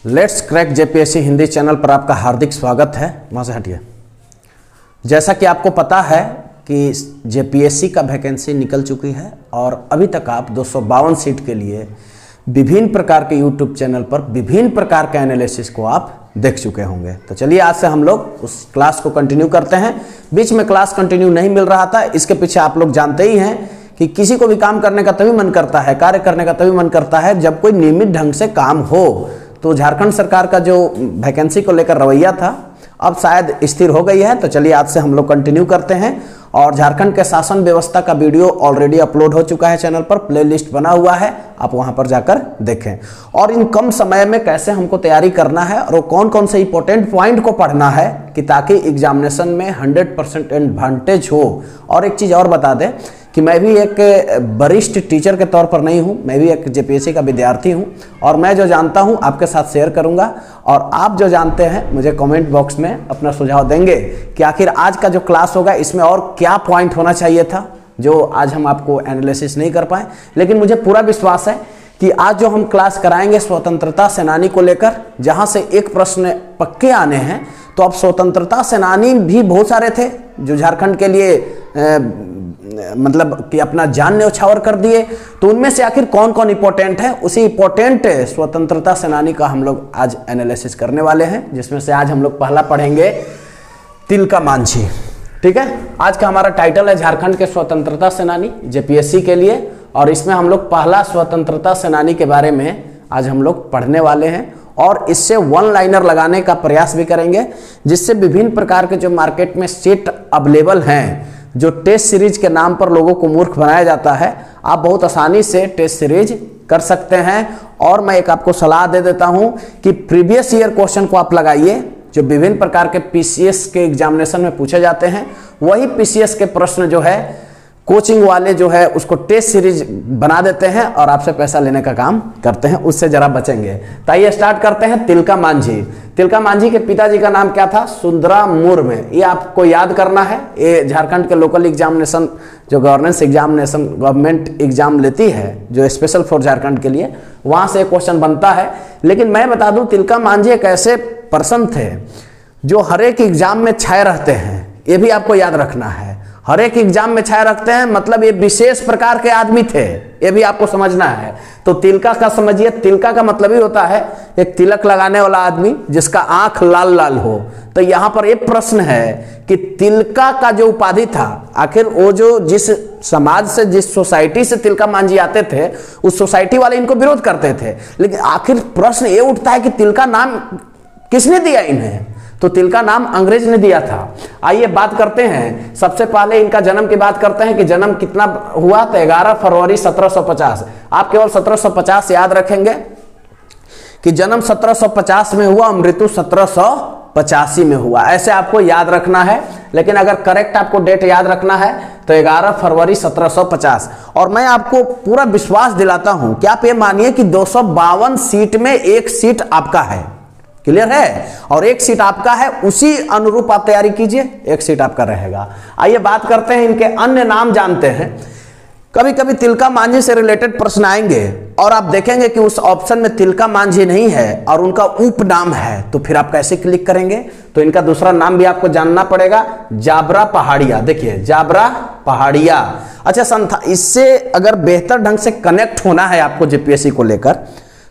Let's crack JPSC Hindi channel पर आपका हार्दिक स्वागत है। वहाँ से हटिए। जैसा कि आपको पता है कि जेपीएससी का वैकेंसी निकल चुकी है और अभी तक आप 252 सीट के लिए विभिन्न प्रकार के यूट्यूब चैनल पर विभिन्न प्रकार के एनालिसिस को आप देख चुके होंगे। तो चलिए आज से हम लोग उस क्लास को कंटिन्यू करते हैं। बीच में क्लास कंटिन्यू नहीं मिल रहा था, इसके पीछे आप लोग जानते ही हैं कि किसी को भी काम करने का तभी मन करता है, कार्य करने का तभी मन करता है जब कोई नियमित ढंग से काम हो। तो झारखंड सरकार का जो वैकेंसी को लेकर रवैया था अब शायद स्थिर हो गई है। तो चलिए आज से हम लोग कंटिन्यू करते हैं। और झारखंड के शासन व्यवस्था का वीडियो ऑलरेडी अपलोड हो चुका है चैनल पर, प्लेलिस्ट बना हुआ है, आप वहां पर जाकर देखें। और इन कम समय में कैसे हमको तैयारी करना है और कौन कौन से इंपॉर्टेंट पॉइंट को पढ़ना है कि ताकि एग्जामिनेशन में 100% एडवांटेज हो। और एक चीज़ और बता दें कि मैं भी एक वरिष्ठ टीचर के तौर पर नहीं हूं, मैं भी एक जेपीएससी का विद्यार्थी हूं और मैं जो जानता हूं आपके साथ शेयर करूंगा। और आप जो जानते हैं मुझे कमेंट बॉक्स में अपना सुझाव देंगे कि आखिर आज का जो क्लास होगा इसमें और क्या पॉइंट होना चाहिए था जो आज हम आपको एनालिसिस नहीं कर पाए। लेकिन मुझे पूरा विश्वास है कि आज जो हम क्लास कराएंगे स्वतंत्रता सेनानी को लेकर, जहां से एक प्रश्न पक्के आने हैं। तो अब स्वतंत्रता सेनानी भी बहुत सारे थे जो झारखंड के लिए मतलब कि अपना जान न्यौछावर कर दिए। तो उनमें से आखिर कौन कौन इंपॉर्टेंट है, उसी इंपॉर्टेंट स्वतंत्रता सेनानी का हम लोग आज एनालिसिस करने वाले हैं, जिसमें से आज हम लोग पहला पढ़ेंगे तिलका मांझी। ठीक है, आज का हमारा टाइटल है झारखंड के स्वतंत्रता सेनानी जेपीएससी के लिए। और इसमें हम लोग पहला स्वतंत्रता सेनानी के बारे में आज हम लोग पढ़ने वाले हैं और इससे वन लाइनर लगाने का प्रयास भी करेंगे, जिससे विभिन्न प्रकार के जो मार्केट में सीट अवेलेबल हैं, जो टेस्ट सीरीज के नाम पर लोगों को मूर्ख बनाया जाता है, आप बहुत आसानी से टेस्ट सीरीज कर सकते हैं। और मैं एक आपको सलाह दे देता हूं कि प्रीवियस ईयर क्वेश्चन को आप लगाइए, जो विभिन्न प्रकार के पीसीएस के एग्जामिनेशन में पूछे जाते हैं, वही पीसीएस के प्रश्न जो है कोचिंग वाले जो है उसको टेस्ट सीरीज बना देते हैं और आपसे पैसा लेने का काम करते हैं, उससे जरा बचेंगे। तो आइए स्टार्ट करते हैं। तिलका मांझी। तिलका मांझी के पिताजी का नाम क्या था? सुंदराम मुर्मू। ये आपको याद करना है। ये झारखंड के लोकल एग्जामिनेशन जो गवर्नेंस एग्जामिनेशन गवर्नमेंट एग्जाम लेती है जो स्पेशल फॉर झारखंड के लिए, वहां से क्वेश्चन बनता है। लेकिन मैं बता दूं तिलका मांझी एक ऐसे पर्सन थे जो हर एक एग्जाम में छाए रहते हैं। ये भी आपको याद रखना है, हर एक एग्जाम में छाए रखते हैं, मतलब ये विशेष प्रकार के आदमी थे, ये भी आपको समझना है। तो तिलका का समझिए, तिलका का मतलब ही होता है एक तिलक लगाने वाला आदमी जिसका आंख लाल लाल हो। तो यहां पर एक प्रश्न है कि तिलका का जो उपाधि था, आखिर वो जो जिस समाज से जिस सोसाइटी से तिलका मांझी आते थे उस सोसाइटी वाले इनको विरोध करते थे। लेकिन आखिर प्रश्न ये उठता है कि तिलका नाम किसने दिया इन्हें? तो तिलका नाम अंग्रेज ने दिया था। आइए बात करते हैं, सबसे पहले इनका जन्म की बात करते हैं कि जन्म कितना हुआ। तो 11 फरवरी 1750। आप केवल 1750 याद रखेंगे कि जन्म 1750 में हुआ, मृत्यु 1785 में हुआ, ऐसे आपको याद रखना है। लेकिन अगर करेक्ट आपको डेट याद रखना है तो 11 फरवरी 1750। और मैं आपको पूरा विश्वास दिलाता हूं कि आप ये मानिए कि 252 सीट में एक सीट आपका है। क्लियर है? और एक सीट आपका है, उसी अनुरूप आप तैयारी कीजिए, एक सीट आपका रहेगा। आइए बात करते हैं, इनके अन्य नाम जानते हैं। कभी कभी तिलका मांझी से रिलेटेड प्रश्न आएंगे और आप देखेंगे कि उस ऑप्शन में तिलका मांझी नहीं है और उनका उपनाम है, तो फिर आप कैसे क्लिक करेंगे? तो इनका दूसरा नाम भी आपको जानना पड़ेगा, जाबरा पहाड़िया। देखिए जाबरा पहाड़िया। अच्छा, इससे अगर बेहतर ढंग से कनेक्ट होना है आपको जेपीएससी को लेकर,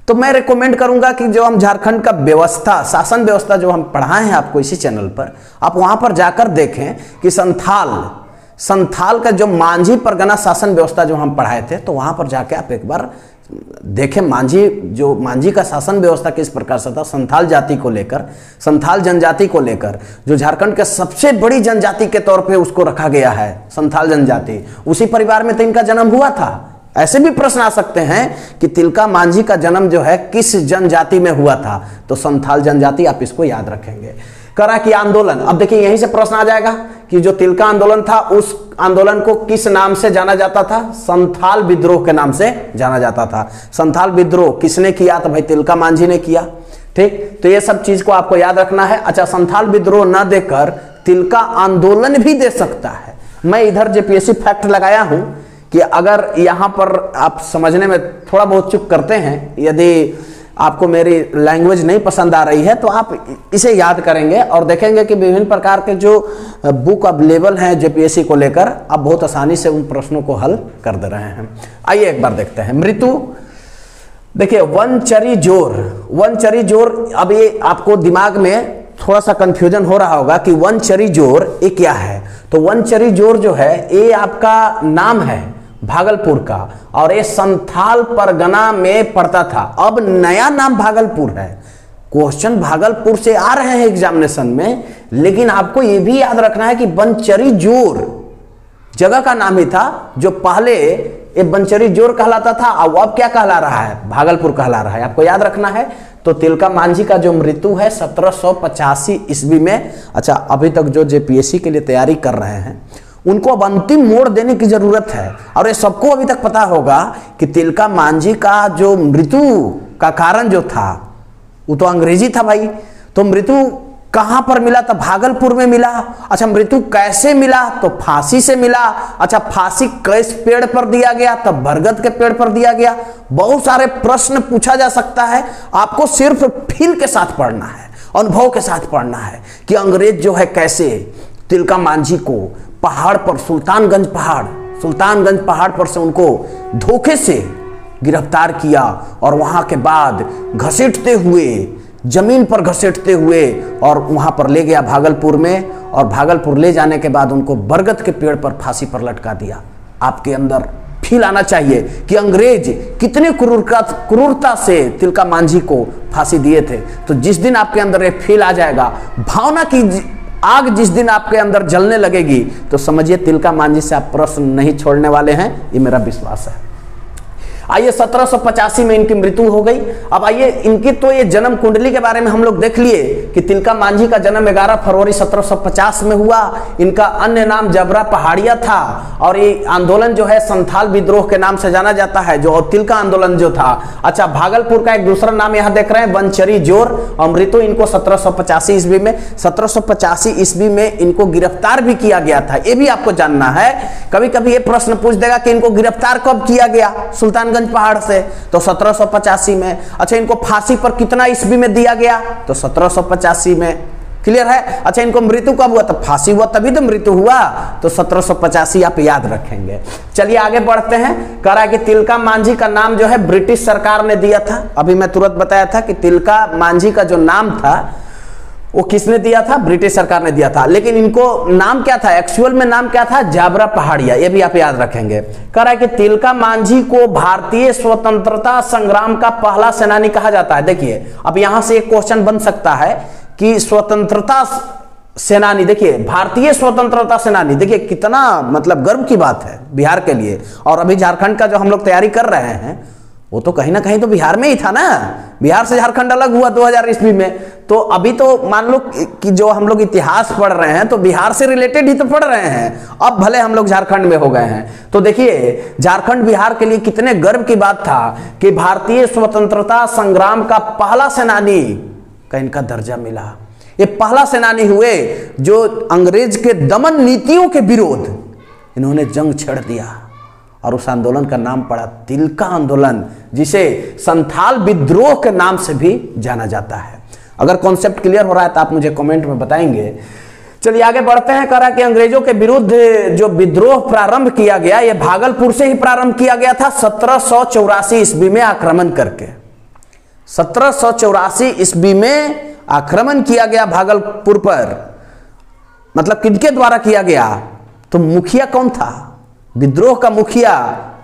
तो मैं रिकमेंड करूंगा कि जो हम झारखंड का व्यवस्था, शासन व्यवस्था जो हम पढ़ाए हैं आपको इसी चैनल पर, आप वहां पर जाकर देखें कि संथाल का जो मांझी परगना शासन व्यवस्था जो हम पढ़ाए थे, तो वहां पर जाके आप एक बार देखें मांझी का शासन व्यवस्था किस प्रकार से था। संथाल जाति को लेकर, संथाल जनजाति को लेकर, जो झारखंड के सबसे बड़ी जनजाति के तौर पे उसको रखा गया है, संथाल जनजाति, उसी परिवार में तो इनका जन्म हुआ था। ऐसे भी प्रश्न आ सकते हैं कि तिलका मांझी का जन्म जो है किस जनजाति में हुआ था, तो संथाल जनजाति, आप इसको याद रखेंगे। करा कि आंदोलन, अब देखिए यहीं से प्रश्न आ जाएगा कि जो तिलका आंदोलन था उस आंदोलन को किस नाम से जाना जाता था? संथाल विद्रोह के नाम से जाना जाता था। संथाल विद्रोह किसने किया? तो भाई तिलका मांझी ने किया। ठीक, तो ये सब चीज को आपको याद रखना है। अच्छा, संथाल विद्रोह न देकर तिलका आंदोलन भी दे सकता है। मैं इधर जेपीएससी फैक्ट लगाया हूं कि अगर यहां पर आप समझने में थोड़ा बहुत चूक करते हैं, यदि आपको मेरी लैंग्वेज नहीं पसंद आ रही है तो आप इसे याद करेंगे और देखेंगे कि विभिन्न प्रकार के जो बुक अवेलेबल हैं जेपीएससी को लेकर आप बहुत आसानी से उन प्रश्नों को हल कर दे रहे हैं। आइए एक बार देखते हैं। मृत्यु, देखिए वनचरी जोर, अब ये आपको दिमाग में थोड़ा सा कंफ्यूजन हो रहा होगा कि वनचरी जोर ये क्या है। तो वनचरी जोर जो है ये आपका नाम है भागलपुर का और ये संथाल परगना में पड़ता था। अब नया नाम भागलपुर है। क्वेश्चन भागलपुर से आ रहे हैं एग्जामिनेशन में, लेकिन आपको ये भी याद रखना है कि वनचरी जोर जगह का नाम ही था, जो पहले ये वनचरी जोर कहलाता था और अब क्या कहला रहा है, भागलपुर कहला रहा है। आपको याद रखना है। तो तिलका मांझी का जो मृत्यु है 1785 ईस्वी में। अच्छा, अभी तक जो जेपीएससी के लिए तैयारी कर रहे हैं उनको अब अंतिम मोड़ देने की जरूरत है। और ये सबको अभी तक पता होगा कि तिलका मांझी का जो मृत्यु का कारण जो था वो तो अंग्रेजी था भाई। तो मृत्यु कहां पर मिला? तो भागलपुर में मिला। अच्छा, मृत्यु कैसे मिला? तो फांसी से मिला। अच्छा, फांसी किस पेड़ पर दिया गया? तब बरगद के पेड़ पर दिया गया। बहुत सारे प्रश्न पूछा जा सकता है। आपको सिर्फ फील के साथ पढ़ना है, अनुभव के साथ पढ़ना है कि अंग्रेज जो है कैसे तिलका मांझी को पहाड़ पर, सुल्तानगंज पहाड़ पर से उनको धोखे से गिरफ्तार किया और वहां के बाद घसीटते हुए, जमीन पर घसीटते हुए और वहां पर ले गया भागलपुर में। और भागलपुर ले जाने के बाद उनको बरगद के पेड़ पर फांसी पर लटका दिया। आपके अंदर फील आना चाहिए कि अंग्रेज कितने क्रूरता से तिलका मांझी को फांसी दिए थे। तो जिस दिन आपके अंदर ये फील आ जाएगा, भावना की आग जिस दिन आपके अंदर जलने लगेगी, तो समझिए तिलका मांझी से आप प्रश्न नहीं छोड़ने वाले हैं, ये मेरा विश्वास है। आइए 1785 में इनकी मृत्यु हो गई। अब आइए इनकी तो ये जन्म कुंडली के बारे में हम लोग देख लिए कि तिलका मांझी का जन्म 11 फरवरी 1750 में हुआ। इनका अन्य नाम जबरा पहाड़िया था और ये आंदोलन जो है संथाल विद्रोह के नाम से जाना जाता है, जो तिलका आंदोलन जो था। अच्छा, भागलपुर का एक दूसरा नाम यहाँ देख रहे हैं वनचरी जोर। और मृत्यु इनको 1785 ईस्वी में, 1785 ईस्वी में इनको गिरफ्तार भी किया गया था। ये भी आपको जानना है। कभी कभी ये प्रश्न पूछ देगा कि इनको गिरफ्तार कब किया गया सुल्तानगंज पहाड़ से, तो 1785 में। अच्छा, इनको फांसी पर कितना ईस्वी में दिया गया? तो 1785 में। क्लियर है? अच्छा, इनको मृत्यु कब हुआ? तो फांसी हुआ तभी तो मृत्यु हुआ। तो 1785 आप याद रखेंगे। चलिए आगे बढ़ते हैं। कह रहा है कि तिलका मांझी का नाम जो है ब्रिटिश सरकार ने दिया था। अभी मैं तुरंत बताया था कि तिलका मांझी का जो नाम था वो किसने दिया था? ब्रिटिश सरकार ने दिया था। लेकिन इनको नाम क्या था? एक्चुअल में नाम क्या था? जाबरा पहाड़िया। ये भी आप याद रखेंगे। कह रहा है कि तिलका मांझी को भारतीय स्वतंत्रता संग्राम का पहला सेनानी कहा जाता है। देखिए, अब यहां से एक क्वेश्चन बन सकता है कि स्वतंत्रता सेनानी, देखिए भारतीय स्वतंत्रता सेनानी, देखिए कितना मतलब गर्व की बात है बिहार के लिए। और अभी झारखंड का जो हम लोग तैयारी कर रहे हैं वो तो कहीं ना कहीं तो बिहार में ही था ना। बिहार से झारखंड अलग हुआ 2000 ईस्वी में। तो अभी तो मान लो कि जो हम लोग इतिहास पढ़ रहे हैं तो बिहार से रिलेटेड ही तो पढ़ रहे हैं। अब भले हम लोग झारखंड में हो गए हैं। तो देखिए झारखंड बिहार के लिए कितने गर्व की बात था कि भारतीय स्वतंत्रता संग्राम का पहला सेनानी का इनका दर्जा मिला। ये पहला सेनानी हुए जो अंग्रेज के दमन नीतियों के विरोध इन्होंने जंग छेड़ दिया। और उस आंदोलन का नाम पड़ा तिलका आंदोलन, जिसे संथाल विद्रोह के नाम से भी जाना जाता है। अगर कॉन्सेप्ट क्लियर हो रहा है तो आप मुझे कमेंट में बताएंगे। चलिए आगे बढ़ते हैं। कह रहा कि अंग्रेजों के विरुद्ध जो विद्रोह प्रारंभ किया गया, यह भागलपुर से ही प्रारंभ किया गया था 1784 ईस्वी में आक्रमण करके। 1784 ईस्वी में आक्रमण किया गया भागलपुर पर। मतलब किनके द्वारा किया गया? तो मुखिया कौन था? विद्रोह का मुखिया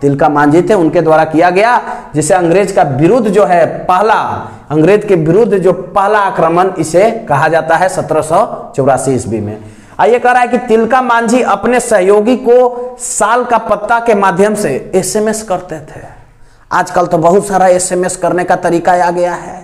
तिलका मांझी थे, उनके द्वारा किया गया, जिसे अंग्रेज का विरुद्ध जो है पहला, अंग्रेज के विरुद्ध जो पहला आक्रमण इसे कहा जाता है 1784 ईस्वी में। आइए कह रहा है कि तिलका मांझी अपने सहयोगी को साल का पत्ता के माध्यम से एसएमएस करते थे। आजकल तो बहुत सारा एसएमएस करने का तरीका आ गया है।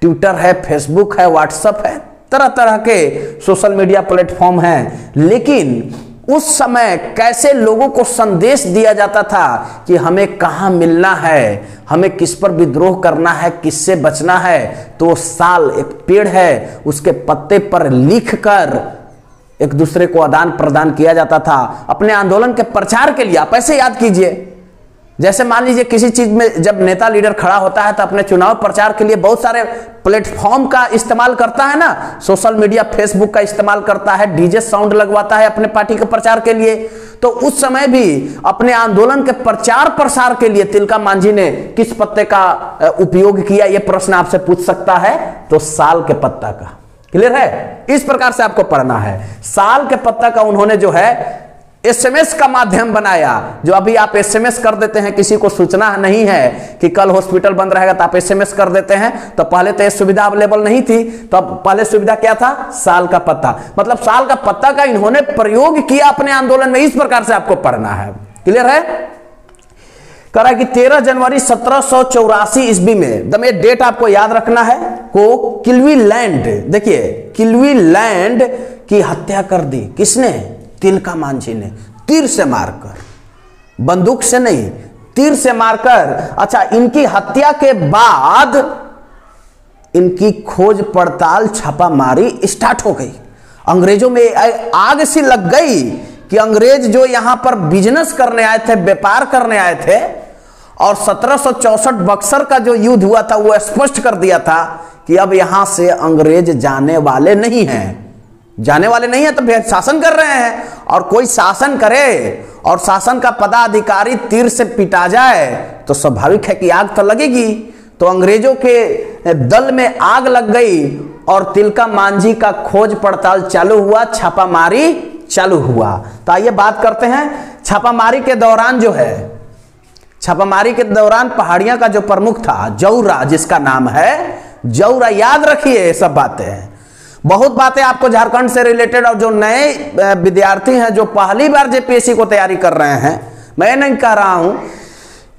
ट्विटर है, फेसबुक है, व्हाट्सएप है, तरह तरह के सोशल मीडिया प्लेटफॉर्म हैं। लेकिन उस समय कैसे लोगों को संदेश दिया जाता था कि हमें कहां मिलना है, हमें किस पर विद्रोह करना है, किससे बचना है। तो साल एक पेड़ है, उसके पत्ते पर लिखकर एक दूसरे को आदान प्रदान किया जाता था अपने आंदोलन के प्रचार के लिए। आप ऐसे याद कीजिए जैसे मान लीजिए किसी चीज में जब नेता लीडर खड़ा होता है तो अपने चुनाव प्रचार के लिए बहुत सारे प्लेटफॉर्म का इस्तेमाल करता है ना, सोशल मीडिया फेसबुक का इस्तेमाल करता है, डीजे साउंड लगवाता है अपने पार्टी के प्रचार के लिए। तो उस समय भी अपने आंदोलन के प्रचार प्रसार के लिए तिलका मांझी ने किस पत्ते का उपयोग किया, यह प्रश्न आपसे पूछ सकता है, तो साल के पत्ता का। क्लियर है? इस प्रकार से आपको पढ़ना है। साल के पत्ता का उन्होंने जो है एसएमएस का माध्यम बनाया। जो अभी आप एसएमएस कर देते हैं, किसी को सूचना नहीं है कि कल हॉस्पिटल बंद रहेगा तो आप एसएमएस कर देते हैं, तो पहले तो ये सुविधा अवेलेबल नहीं थी, तो पहले सुविधा क्या था? साल का पत्ता। मतलब साल का पत्ता का इन्होंने प्रयोग किया अपने आंदोलन में। इस प्रकार से आपको पढ़ना है। क्लियर है? कह रहा है कि 13 जनवरी 1784 ईस्वी में, दम ये डेट आपको याद रखना है, को किल्वीलैंड, देखिए किल्वीलैंड की हत्या कर दी। किसने? तिलका मांझी ने, तीर से मारकर, बंदूक से नहीं, तीर से मारकर। अच्छा, इनकी हत्या के बाद इनकी खोज पड़ताल छापामारी स्टार्ट हो गई। अंग्रेजों में आग सी लग गई कि अंग्रेज जो यहां पर बिजनेस करने आए थे, व्यापार करने आए थे, और 1764 बक्सर का जो युद्ध हुआ था वो स्पष्ट कर दिया था कि अब यहां से अंग्रेज जाने वाले नहीं हैं। जाने वाले नहीं है तो फिर शासन कर रहे हैं, और कोई शासन करे और शासन का पदाधिकारी तीर से पिटा जाए तो स्वाभाविक है कि आग तो लगेगी। तो अंग्रेजों के दल में आग लग गई और तिलका मांझी का खोज पड़ताल चालू हुआ, छापामारी चालू हुआ। तो आइए बात करते हैं छापामारी के दौरान जो है, छापामारी के दौरान पहाड़ियां का जो प्रमुख था जौरा, जिसका नाम है जौरा, याद रखिए ये सब बातें। बहुत बातें आपको झारखंड से रिलेटेड, और जो नए विद्यार्थी हैं जो पहली बार जेपीएससी को तैयारी कर रहे हैं, मैं नहीं कह रहा हूं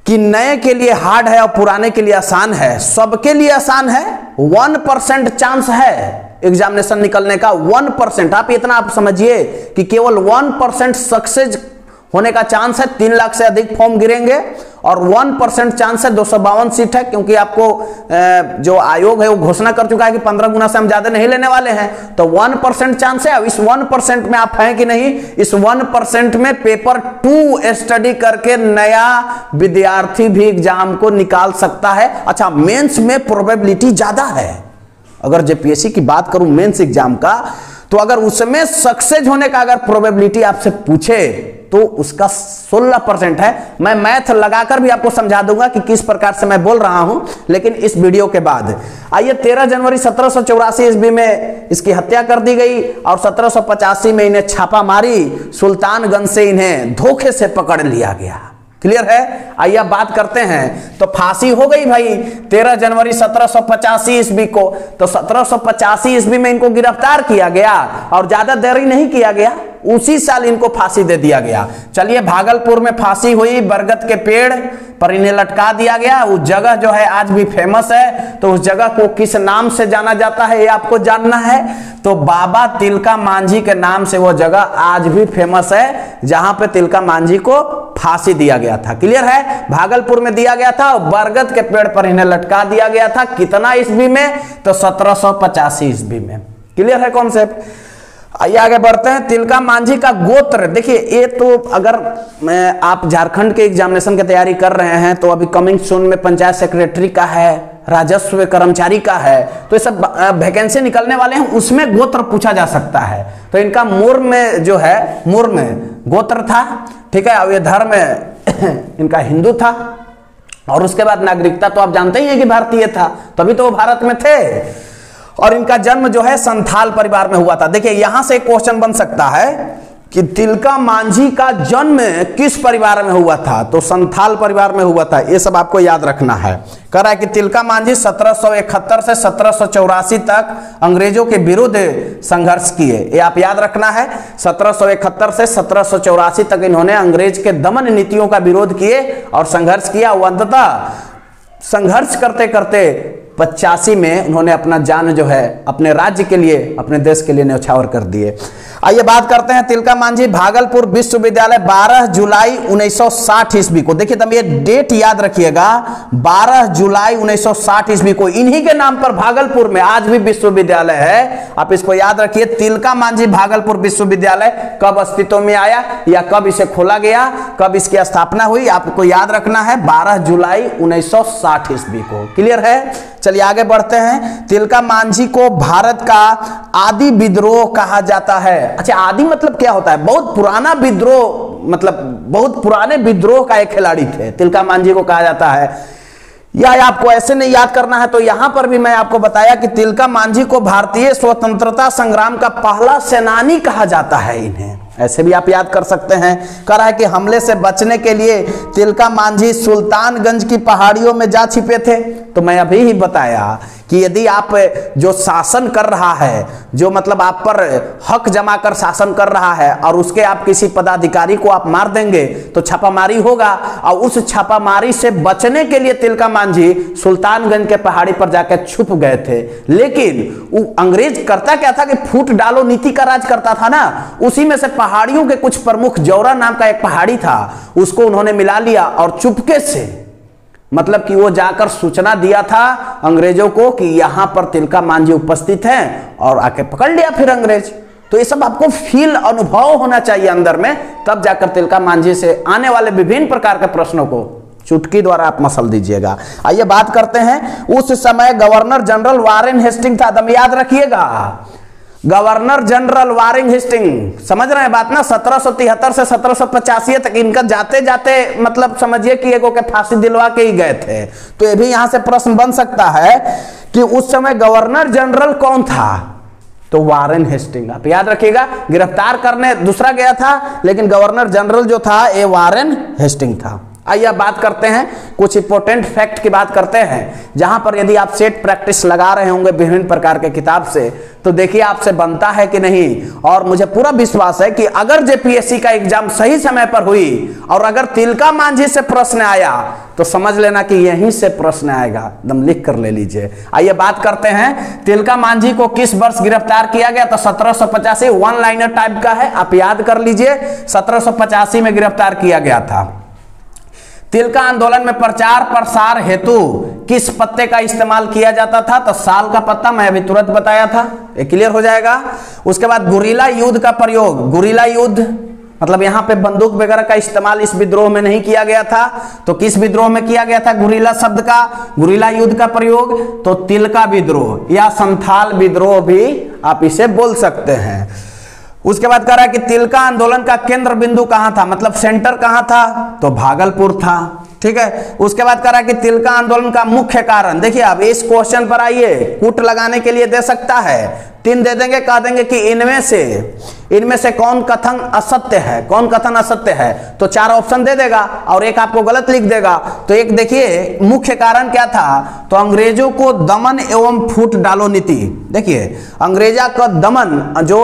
कि नए के लिए हार्ड है और पुराने के लिए आसान है, सबके लिए आसान है। 1% चांस है एग्जामिनेशन निकलने का, 1%। आप इतना आप समझिए कि केवल 1% सक्सेस होने का चांस है। 3 लाख से अधिक फॉर्म गिरेंगे और 1% चांस है। 252 सीट है, क्योंकि आपको जो आयोग है वो घोषणा कर चुका है कि 15 गुना से हम ज्यादा नहीं लेने वाले हैं। तो 1% चांस है। अब इस 1% में आप हैं कि नहीं, इस 1% में पेपर 2 स्टडी करके नया विद्यार्थी भी एग्जाम को निकाल सकता है। अच्छा, मेंस में प्रोबेबिलिटी ज्यादा है। अगर जेपीएससी की बात करूं मेंस एग्जाम का, तो अगर उसमें सक्सेस होने का अगर प्रोबेबिलिटी आपसे पूछे तो उसका 16% है। मैं मैथ लगाकर भी आपको समझा दूंगा कि किस प्रकार से मैं बोल रहा हूं, लेकिन इस वीडियो के बाद। आइए, 13 जनवरी 1784 ईस्वी में इसकी हत्या कर दी गई और 1785 में इन्हें छापा मारी, सुल्तानगंज से इन्हें धोखे से पकड़ लिया गया। क्लियर है? आइए अब बात करते हैं। तो फांसी हो गई भाई 13 जनवरी 1785 ईस्वी को। तो 1785 ईस्वी में इनको गिरफ्तार किया गया और ज्यादा देरी नहीं किया गया, उसी साल इनको फांसी दे दिया गया। चलिए, भागलपुर में फांसी हुई, बरगद के पेड़ पर इन्हें लटका दिया गया। उस जगह जो है आज भी फेमस है, तो उस जगह को किस नाम से जाना जाता है ये आपको जानना है। तो बाबा तिलका मांझी के नाम से वो जगह आज भी फेमस है, जहां पे तिलका मांझी को फांसी दिया गया था। क्लियर है? भागलपुर में दिया गया था और बरगद के पेड़ पर इन्हें लटका दिया गया था। कितना ईस्वी में? तो 1785 ईस्वी में। क्लियर है कॉन्सेप्ट? आइए आगे बढ़ते हैं। तिलका मांझी का गोत्र देखिए, ये तो अगर आप झारखंड के एग्जामिनेशन की तैयारी कर रहे हैं तो अभी कमिंग सून में पंचायत सेक्रेटरी का है, राजस्व कर्मचारी का है, तो ये सब वैकेंसी निकलने वाले हैं, उसमें गोत्र पूछा जा सकता है। तो इनका मुर में जो है, मुर में गोत्र था। ठीक है, अब ये धर्म इनका हिंदू था और उसके बाद नागरिकता तो आप जानते ही हैं कि भारतीय था, तभी तो वो भारत में थे। और इनका जन्म जो है संथाल परिवार में हुआ था। देखिए, यहां से एक क्वेश्चन बन सकता है कि तिलका मांझी का जन्म किस परिवार में हुआ था, तो संथाल परिवार में हुआ था। ये सब आपको याद रखना है। कह रहा है कि तिलका मांझी 1771 से 1784 तक अंग्रेजों के विरुद्ध संघर्ष किए। ये आप याद रखना है। 1771 से 1784 तक इन्होंने अंग्रेज के दमन नीतियों का विरोध किए और संघर्ष किया। अंततः संघर्ष करते करते 85 में उन्होंने अपना जान जो है अपने राज्य के लिए, अपने देश के लिए न्यौछावर कर दिए। आइए बात करते हैं तिलका मांझी भागलपुर विश्वविद्यालय 12 जुलाई 1960 ईस्वी को। देखिए तब ये डेट याद रखिएगा, 12 जुलाई 1960 ईस्वी को इन्हीं के नाम पर भागलपुर में आज भी विश्वविद्यालय है। आप इसको याद रखिए, तिलका मांझी भागलपुर विश्वविद्यालय कब अस्तित्व में आया या कब इसे खोला गया, कब इसकी स्थापना हुई, आपको याद रखना है 12 जुलाई 1960 ईस्वी को। क्लियर है? चलिए आगे बढ़ते हैं। तिलका मांझी को भारत का आदि विद्रोह कहा जाता है। अच्छा, आदि मतलब क्या होता है? बहुत पुराना विद्रोह, मतलब बहुत पुराने विद्रोह का एक खिलाड़ी थे, तिलका मांझी को कहा जाता है। या आपको ऐसे नहीं याद करना है तो यहां पर भी मैं आपको बताया कि तिलका मांझी को भारतीय स्वतंत्रता संग्राम का पहला सेनानी कहा जाता है इन्हें, ऐसे भी आप याद कर सकते हैं। कह रहा है कि हमले से बचने के लिए तिलका मांझी सुल्तानगंज की पहाड़ियों में जा छिपे थे। तो मैं अभी ही बताया कि यदि आप जो शासन कर रहा है, जो मतलब आप पर हक जमा कर शासन कर रहा है और उसके आप किसी पदाधिकारी को आप मार देंगे तो छापामारी होगा, और उस छापामारी से बचने के लिए तिलका मांझी सुल्तानगंज के पहाड़ी पर जाकर छुप गए थे। लेकिन वो अंग्रेज करता क्या था कि फूट डालो नीति का राज करता था ना, उसी में से पहाड़ियों के कुछ प्रमुख, जौरा नाम का एक पहाड़ी था, उसको उन्होंने मिला लिया और चुपके से, मतलब कि वो जाकर सूचना दिया था अंग्रेजों को कि यहां पर तिलका मांझी उपस्थित हैं, और आके पकड़ लिया फिर अंग्रेज। तो ये सब आपको फील, अनुभव होना चाहिए अंदर में, तब जाकर तिलका मांझी से आने वाले विभिन्न प्रकार के प्रश्नों को चुटकी द्वारा आप मसल दीजिएगा। आइए बात करते हैं, उस समय गवर्नर जनरल वारेन हेस्टिंग था। दम याद रखिएगा, गवर्नर जनरल वारेन हेस्टिंग, समझ रहे हैं बात ना? 1773 से 1785 तक इनका जाते जाते मतलब समझिए कि एगो के फांसी दिलवा के ही गए थे। तो ये भी यहां से प्रश्न बन सकता है कि उस समय गवर्नर जनरल कौन था? तो वारेन हेस्टिंग। आप याद रखिएगा, गिरफ्तार करने दूसरा गया था, लेकिन गवर्नर जनरल जो था ये वारेन हेस्टिंग था। आइए बात करते हैं, कुछ इंपॉर्टेंट फैक्ट की बात करते हैं, जहां पर यदि आप सेट प्रैक्टिस लगा रहे होंगे विभिन्न प्रकार के किताब से, तो देखिए आपसे बनता है कि नहीं। और मुझे पूरा विश्वास है कि अगर जेपीएससी का एग्जाम सही समय पर हुई और अगर तिलका मांझी से प्रश्न आया तो समझ लेना कि यहीं से प्रश्न आएगा, एकदम लिख कर ले लीजिए। आइए बात करते हैं, तिलका मांझी को किस वर्ष गिरफ्तार किया गया? तो 1785, वन लाइनर टाइप का है, आप याद कर लीजिए, 1785 में गिरफ्तार किया गया था। तिलका आंदोलन में प्रचार प्रसार हेतु किस पत्ते का इस्तेमाल किया जाता था? तो साल का पत्ता, मैं अभी तुरंत बताया था, ये क्लियर हो जाएगा। उसके बाद गुरिल्ला युद्ध का प्रयोग, गुरिल्ला युद्ध मतलब यहां पे बंदूक वगैरह का इस्तेमाल इस विद्रोह में नहीं किया गया था। तो किस विद्रोह में किया गया था गुरिल्ला शब्द का, गुरिल्ला युद्ध का प्रयोग? तो तिलका विद्रोह या संथाल विद्रोह भी आप इसे बोल सकते हैं। उसके बाद कह रहा है कि तिलका आंदोलन का केंद्र बिंदु कहां था, मतलब सेंटर कहां था? तो भागलपुर था। ठीक है। उसके बाद कह रहा है कि तिलका आंदोलन का मुख्य कारण, देखिए अब इस क्वेश्चन पर आइए, कूट लगाने के लिए दे सकता है, 3 दे देंगे, कह देंगे कि इनमें से कौन कथन असत्य है, कौन कथन असत्य है, तो 4 ऑप्शन दे देगा और एक आपको गलत लिख देगा। तो एक देखिए मुख्य कारण क्या था, तो अंग्रेजों को दमन एवं फूट डालो नीति। देखिए अंग्रेजा का दमन, जो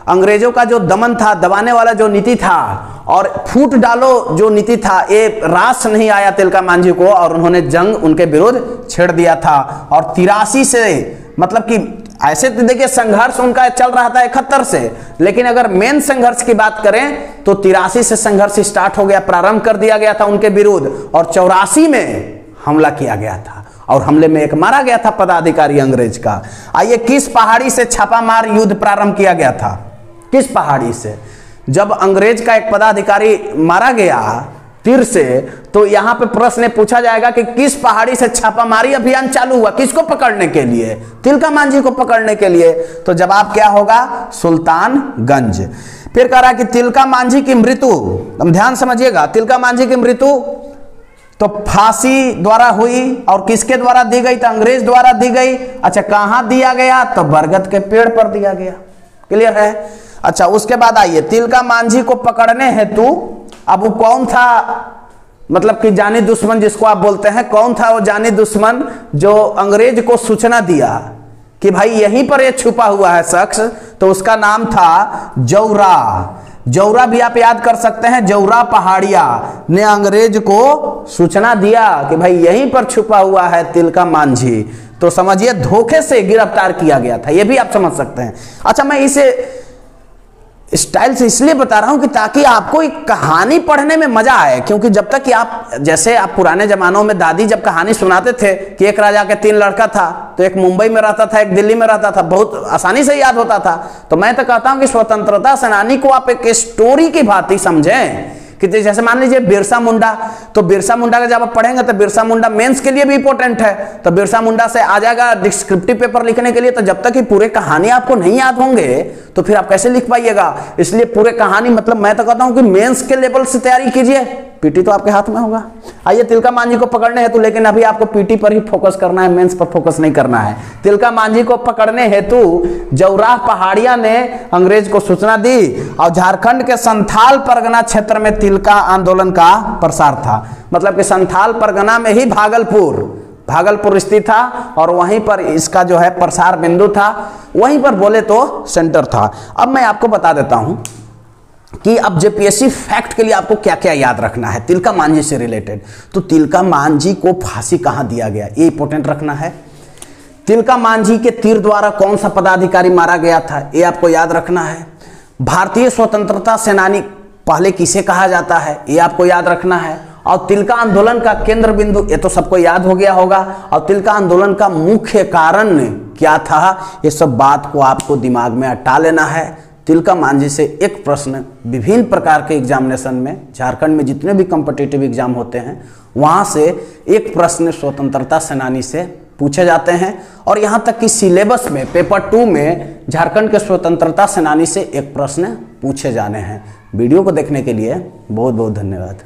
अंग्रेजों का जो दमन था, दबाने वाला जो नीति था, और फूट डालो जो नीति था, ये रास नहीं आया तिलका मांझी को और उन्होंने जंग उनके विरुद्ध छेड़ दिया था। और 83 से, मतलब कि ऐसे तो देखिए संघर्ष उनका चल रहा था 71 से, लेकिन अगर मेन संघर्ष की बात करें तो 83 से संघर्ष स्टार्ट हो गया, प्रारंभ कर दिया गया था उनके विरुद्ध, और 84 में हमला किया गया था और हमले में एक मारा गया था पदाधिकारी अंग्रेज का। आइए, किस पहाड़ी से छापामार युद्ध प्रारंभ किया गया था? किस पहाड़ी से? जब अंग्रेज का एक पदाधिकारी मारा गया तीर से, तो यहां पे प्रश्न पूछा जाएगा कि किस पहाड़ी से छापामारी अभियान चालू हुआ, किसको पकड़ने के लिए? तिलका मांझी को पकड़ने के लिए। तो जवाब क्या होगा? सुल्तानगंज। फिर कह रहा है कि तिलका मांझी की मृत्यु, ध्यान समझिएगा, तिलका मांझी की मृत्यु तो फांसी द्वारा हुई, और किसके द्वारा दी गई? तो अंग्रेज द्वारा दी गई। अच्छा, कहां दिया गया? तो बरगद के पेड़ पर दिया गया। क्लियर है? अच्छा, उसके बाद आइए, तिलका मांझी को पकड़ने हेतु अब वो कौन था, मतलब कि जानी दुश्मन जिसको आप बोलते हैं, कौन था वो जानी दुश्मन जो अंग्रेज को सूचना दिया कि भाई यहीं पर ये छुपा हुआ है शख्स? तो उसका नाम था जौरा। जौरा भी आप याद कर सकते हैं, जौरा पहाड़िया ने अंग्रेज को सूचना दिया कि भाई यहीं पर छुपा हुआ है तिलका मांझी। तो समझिए धोखे से गिरफ्तार किया गया था, यह भी आप समझ सकते हैं। अच्छा, मैं इसे स्टाइल से इसलिए बता रहा हूं कि ताकि आपको एक कहानी पढ़ने में मजा आए, क्योंकि जब तक कि आप, जैसे आप पुराने जमानों में दादी जब कहानी सुनाते थे कि एक राजा के 3 लड़का था, तो एक मुंबई में रहता था, एक दिल्ली में रहता था, बहुत आसानी से याद होता था। तो मैं तो कहता हूं कि स्वतंत्रता सेनानी को आप एक स्टोरी की भांति समझें कि जैसे मान लीजिए बिरसा मुंडा, तो बिरसा मुंडा का जब आप पढ़ेंगे तो बिरसा मुंडा मेंस के लिए भी इंपॉर्टेंट है, तो बिरसा मुंडा से आ जाएगा डिस्क्रिप्टिव पेपर लिखने के लिए। तो जब तक कि पूरे कहानी आपको नहीं याद होंगे तो फिर आप कैसे लिख पाइएगा। इसलिए पूरे कहानी, मतलब मैं तो कहता हूं कि मेंस के लेवल से तैयारी कीजिए, पीटी तो आपके हाथ में होगा। आइए तिलका मांझी को पकड़ने हेतु, लेकिन अभी आपको पीटी पर ही फोकस करना है, मेंस पर फोकस नहीं करना है। तिलका मांझी को पकड़ने हेतु जौराह पहाड़िया ने अंग्रेज को सूचना दी और झारखंड के संथाल परगना क्षेत्र में तिलका आंदोलन का प्रसार था। मतलब कि संथाल परगना में ही भागलपुर स्थित था और वहीं पर इसका जो है प्रसार बिंदु था, वहीं पर बोले तो सेंटर था। अब मैं आपको बता देता हूं कि अब जेपीएससी फैक्ट के लिए आपको क्या क्या याद रखना है तिलका मांझी से रिलेटेड। तो तिलका मांझी को फांसी कहां दिया गया, ये इंपॉर्टेंट रखना है। तिलका मांझी के तीर द्वारा कौन सा पदाधिकारी मारा गया था, ये आपको याद रखना है। भारतीय स्वतंत्रता सेनानी पहले किसे कहा जाता है, ये आपको याद रखना है। और तिलका आंदोलन का केंद्र बिंदु, ये तो सबको याद हो गया होगा। और तिलका आंदोलन का मुख्य कारण क्या था, ये सब बात को आपको दिमाग में अटा लेना है। तिलका मांझी से एक प्रश्न विभिन्न प्रकार के एग्जामिनेशन में, झारखंड में जितने भी कॉम्पिटिटिव एग्जाम होते हैं वहां से एक प्रश्न स्वतंत्रता सेनानी से पूछे जाते हैं। और यहां तक कि सिलेबस में पेपर 2 में झारखंड के स्वतंत्रता सेनानी से एक प्रश्न पूछे जाने हैं। वीडियो को देखने के लिए बहुत बहुत धन्यवाद।